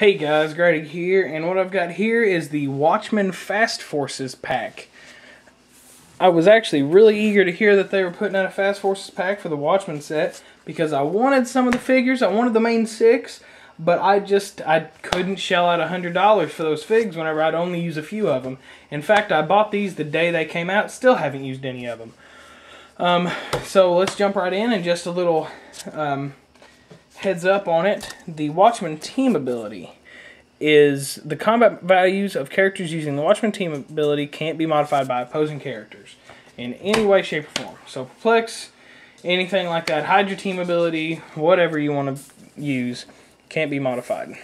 Hey guys, Grady here, and what I've got here is the Watchmen Fast Forces pack. I was actually really eager to hear that they were putting out a Fast Forces pack for the Watchmen set because I wanted some of the figures, I wanted the main six, but I couldn't shell out $100 for those figs whenever I'd only use a few of them. In fact, I bought these the day they came out, still haven't used any of them. So let's jump right in, and just a little heads up on it. The Watchmen team ability is the combat values of characters using the Watchmen team ability can't be modified by opposing characters in any way, shape, or form. So perplex, anything like that, hide your team ability, whatever you want to use, can't be modified.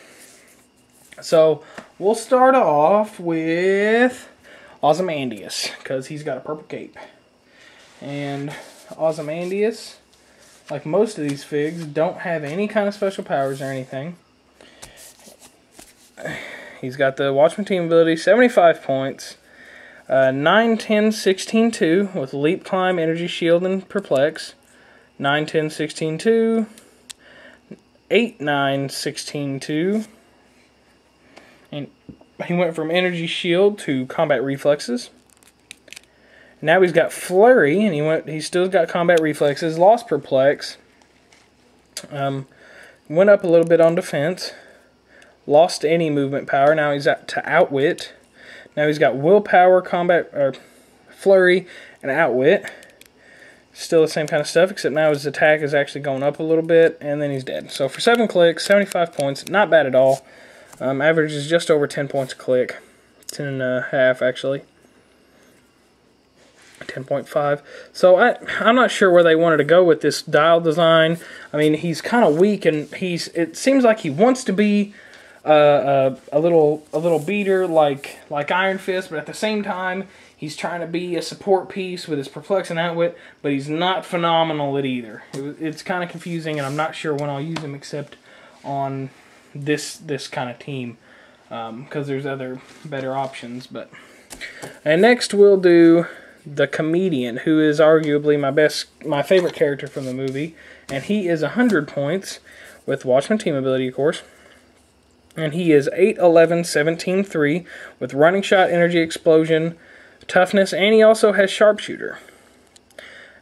So we'll start off with Ozymandias, because he's got a purple cape. And Ozymandias, like most of these figs, don't have any kind of special powers or anything. He's got the Watchmen team ability, 75 points, 9, 10, 16, 2 with leap, climb, energy, shield, and perplex. 9, 10, 16, 2, 8, 9, 16, 2. And he went from energy, shield to combat reflexes. Now he's got flurry, and he's still got combat reflexes, lost perplex, went up a little bit on defense, lost any movement power. Now he's at to outwit. Now he's got willpower, combat, or flurry, and outwit. Still the same kind of stuff, except now his attack is actually going up a little bit, and then he's dead. So for 7 clicks, 75 points, not bad at all. Average is just over 10 points a click, 10.5 actually. 10.5. So I'm not sure where they wanted to go with this dial design. I mean, he's kind of weak, and it seems like he wants to be a little beater like Iron Fist, but at the same time he's trying to be a support piece with his perplex and outwit, but he's not phenomenal at either. It's kind of confusing, and I'm not sure when I'll use him except on this kind of team, because there's other better options. And next we'll do the Comedian, who is arguably my favorite character from the movie, and he is 100 points with Watchmen team ability, of course. And he is 8, 11, 17, 3 with running shot, energy, explosion, toughness, and he also has sharpshooter.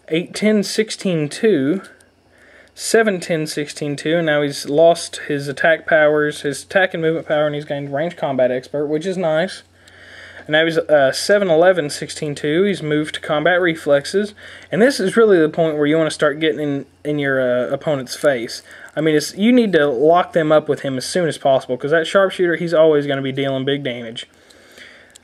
8, 10, 16, 2, 7, 10, 16, 2, and now he's lost his attack powers, his attack and movement power, and he's gained range combat expert, which is nice. And now he's 7, 11, 16, 2. He's moved to combat reflexes. And this is really the point where you want to start getting in your opponent's face. I mean, you need to lock them up with him as soon as possible, because that sharpshooter, he's always going to be dealing big damage.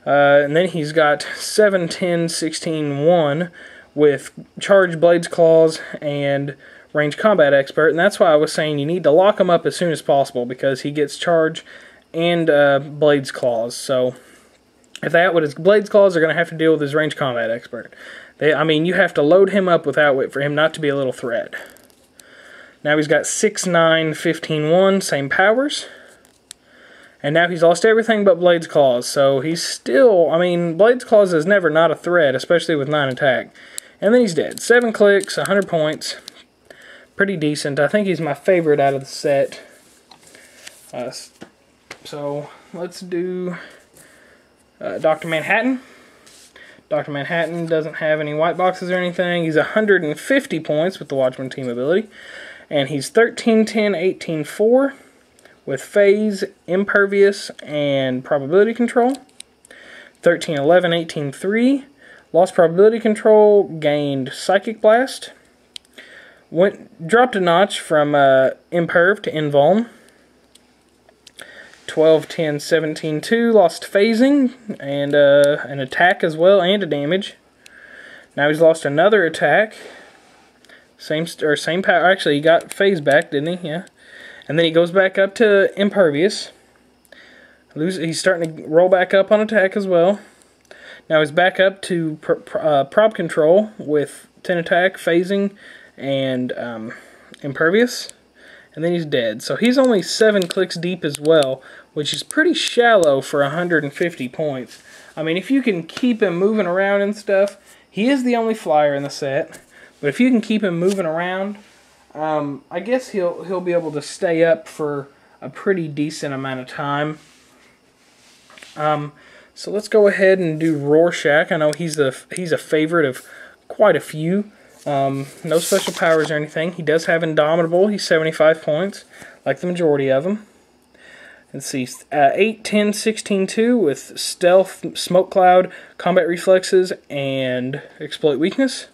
And then he's got 7, 10, 16, 1 with charged blades, claws, and range combat expert. And that's why I was saying you need to lock him up as soon as possible, because he gets charge and blades, claws. So if they outwit his blades, claws, they're going to have to deal with his range combat expert. I mean, you have to load him up with outwit for him not to be a little threat. Now he's got 6, 9, 15, 1, same powers. And now he's lost everything but blades, claws. So he's still, I mean, blades, claws is never not a threat, especially with 9 attack. And then he's dead. 7 clicks, 100 points. Pretty decent. I think he's my favorite out of the set. So let's do Dr. Manhattan. Dr. Manhattan doesn't have any white boxes or anything. He's 150 points with the Watchmen team ability. And he's 13, 10, 18, 4 with phase, impervious, and probability control. 13, 11, 18, 3. Lost probability control, gained psychic blast. Dropped a notch from imperv to invuln. 12, 10, 17, 2, lost phasing, and an attack as well, and a damage. Now he's lost another attack. Same power. Actually, he got phase back, didn't he? Yeah. And then he goes back up to impervious. He's starting to roll back up on attack as well. Now he's back up to prob control with 10 attack, phasing, and impervious. And then he's dead. So he's only 7 clicks deep as well, which is pretty shallow for 150 points. I mean, if you can keep him moving around and stuff, he is the only flyer in the set. But if you can keep him moving around, I guess he'll be able to stay up for a pretty decent amount of time. So let's go ahead and do Rorschach. I know he's a favorite of quite a few. No special powers or anything. He does have Indomitable. He's 75 points, like the majority of them. Let's see, 8, 10, 16, 2 with Stealth, Smoke Cloud, Combat Reflexes, and Exploit Weakness.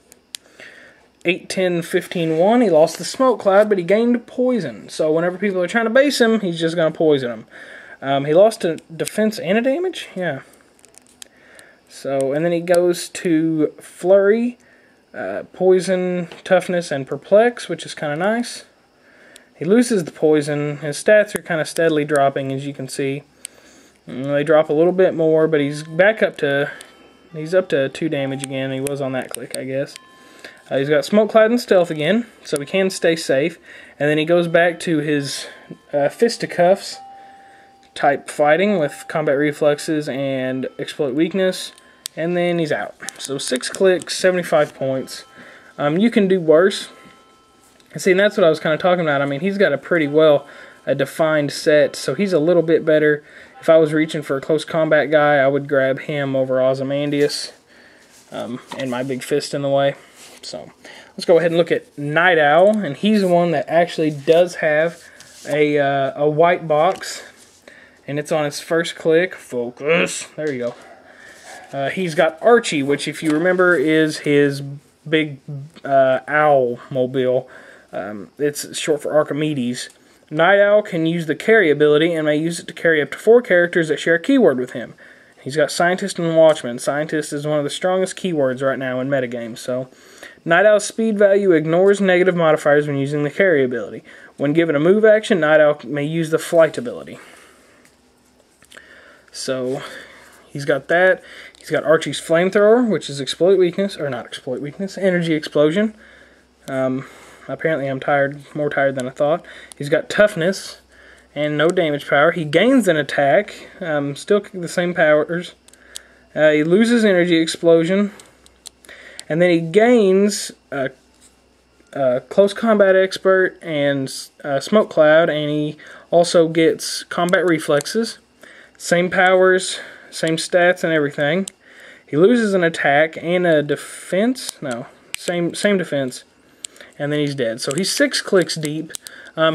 8, 10, 15, 1. He lost the Smoke Cloud, but he gained Poison. So whenever people are trying to base him, he's just going to poison them. He lost a defense and a damage? Yeah. So, and then he goes to Flurry, Poison, Toughness, and Perplex, which is kind of nice. He loses the poison. His stats are kind of steadily dropping, as you can see. They drop a little bit more, but he's back up to... He's up to 2 damage again. He was on that click, I guess. He's got Smoke Cloud and Stealth again, so he can stay safe. And then he goes back to his Fisticuffs type fighting with Combat Reflexes and Exploit Weakness. And then he's out. So 6 clicks, 75 points. You can do worse. See, and that's what I was kind of talking about. I mean, he's got a pretty well defined set, so he's a little bit better. If I was reaching for a close combat guy, I would grab him over Ozymandias, and my big fist in the way. So let's go ahead and look at Night Owl, and he's the one that actually does have a white box, and it's on his first click. Focus. There you go. He's got Archie, which, if you remember, is his big owl mobile. It's short for Archimedes. Night Owl can use the carry ability and may use it to carry up to 4 characters that share a keyword with him. He's got Scientist and Watchmen. Scientist is one of the strongest keywords right now in metagames. So, Night Owl's speed value ignores negative modifiers when using the carry ability. When given a move action, Night Owl may use the flight ability. So, he's got that. He's got Archie's Flamethrower, which is Exploit Weakness, or not Exploit Weakness, Energy Explosion. Apparently I'm more tired than I thought. He's got Toughness and no damage power. He gains an attack, still the same powers. He loses Energy Explosion, and then he gains Close Combat Expert and Smoke Cloud, and he also gets Combat Reflexes. Same powers, same stats and everything. He loses an attack and a defense. No, same defense. And then he's dead. So he's 6 clicks deep.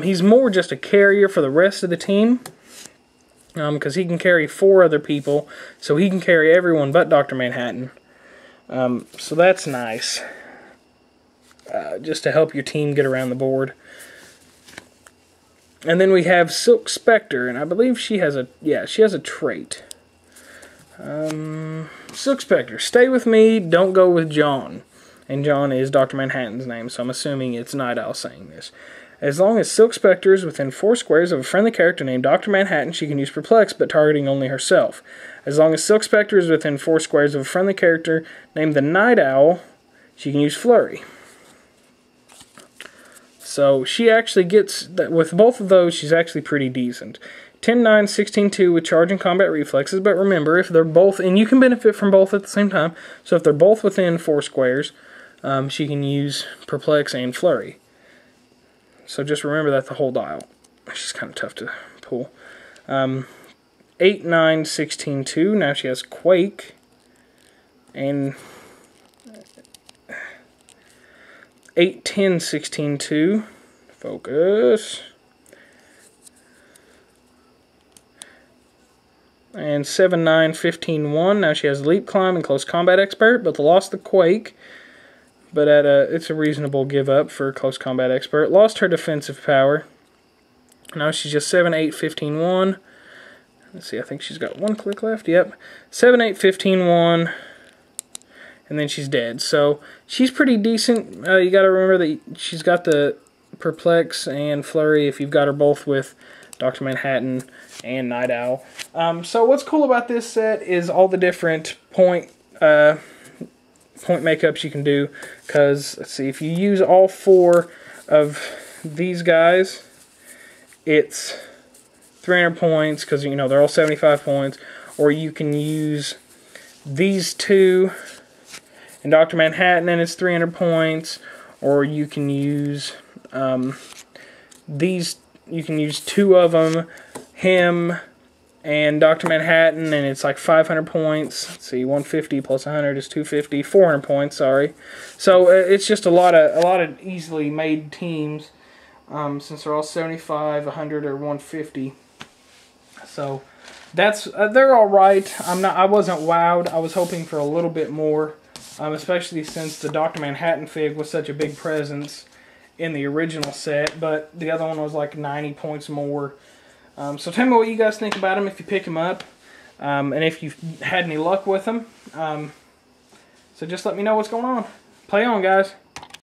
He's more just a carrier for the rest of the team, because he can carry 4 other people. So he can carry everyone but Dr. Manhattan. So that's nice. Just to help your team get around the board. And then we have Silk Spectre, and I believe she has a trait. Silk Spectre, stay with me, don't go with John. And John is Dr. Manhattan's name, so I'm assuming it's Night Owl saying this. As long as Silk Spectre is within 4 squares of a friendly character named Dr. Manhattan, she can use Perplex, but targeting only herself. As long as Silk Spectre is within 4 squares of a friendly character named the Night Owl, she can use Flurry. So she actually gets, with both of those, she's actually pretty decent. 10, 9, 16, 2 with charge and combat reflexes, but remember, if they're both, and you can benefit from both at the same time, so if they're both within 4 squares, she can use Perplex and Flurry. So just remember that the whole dial. It's just kind of tough to pull. 8, 9, 16, 2. Now she has Quake. And 8, 10, 16, 2. Focus. And 7, 9, 15, 1. Now she has Leap, Climb, and Close Combat Expert, but lost the Quake. But it's a reasonable give up for Close Combat Expert. Lost her defensive power. Now she's just 7, 8, 15, 1. Let's see, I think she's got 1 click left. Yep. 7, 8, 15, 1. And then she's dead. So she's pretty decent. You got to remember that she's got the Perplex and Flurry if you've got her both with Dr. Manhattan and Night Owl. So what's cool about this set is all the different point makeups you can do, because let's see, if you use all 4 of these guys, it's 300 points, because you know they're all 75 points, or you can use these 2 and Dr. Manhattan and it's 300 points, or you can use these you can use 2 of them, him and Dr. Manhattan, and it's like 500 points. Let's see, 150 plus 100 is 250, 400 points, sorry. So it's just a lot of easily made teams, since they're all 75, 100, or 150. So that's they're all right. I wasn't wowed. I was hoping for a little bit more, especially since the Dr. Manhattan fig was such a big presence in the original set, but the other one was like 90 points more. So tell me what you guys think about them if you pick them up, and if you've had any luck with them. So just let me know what's going on. Play on, guys.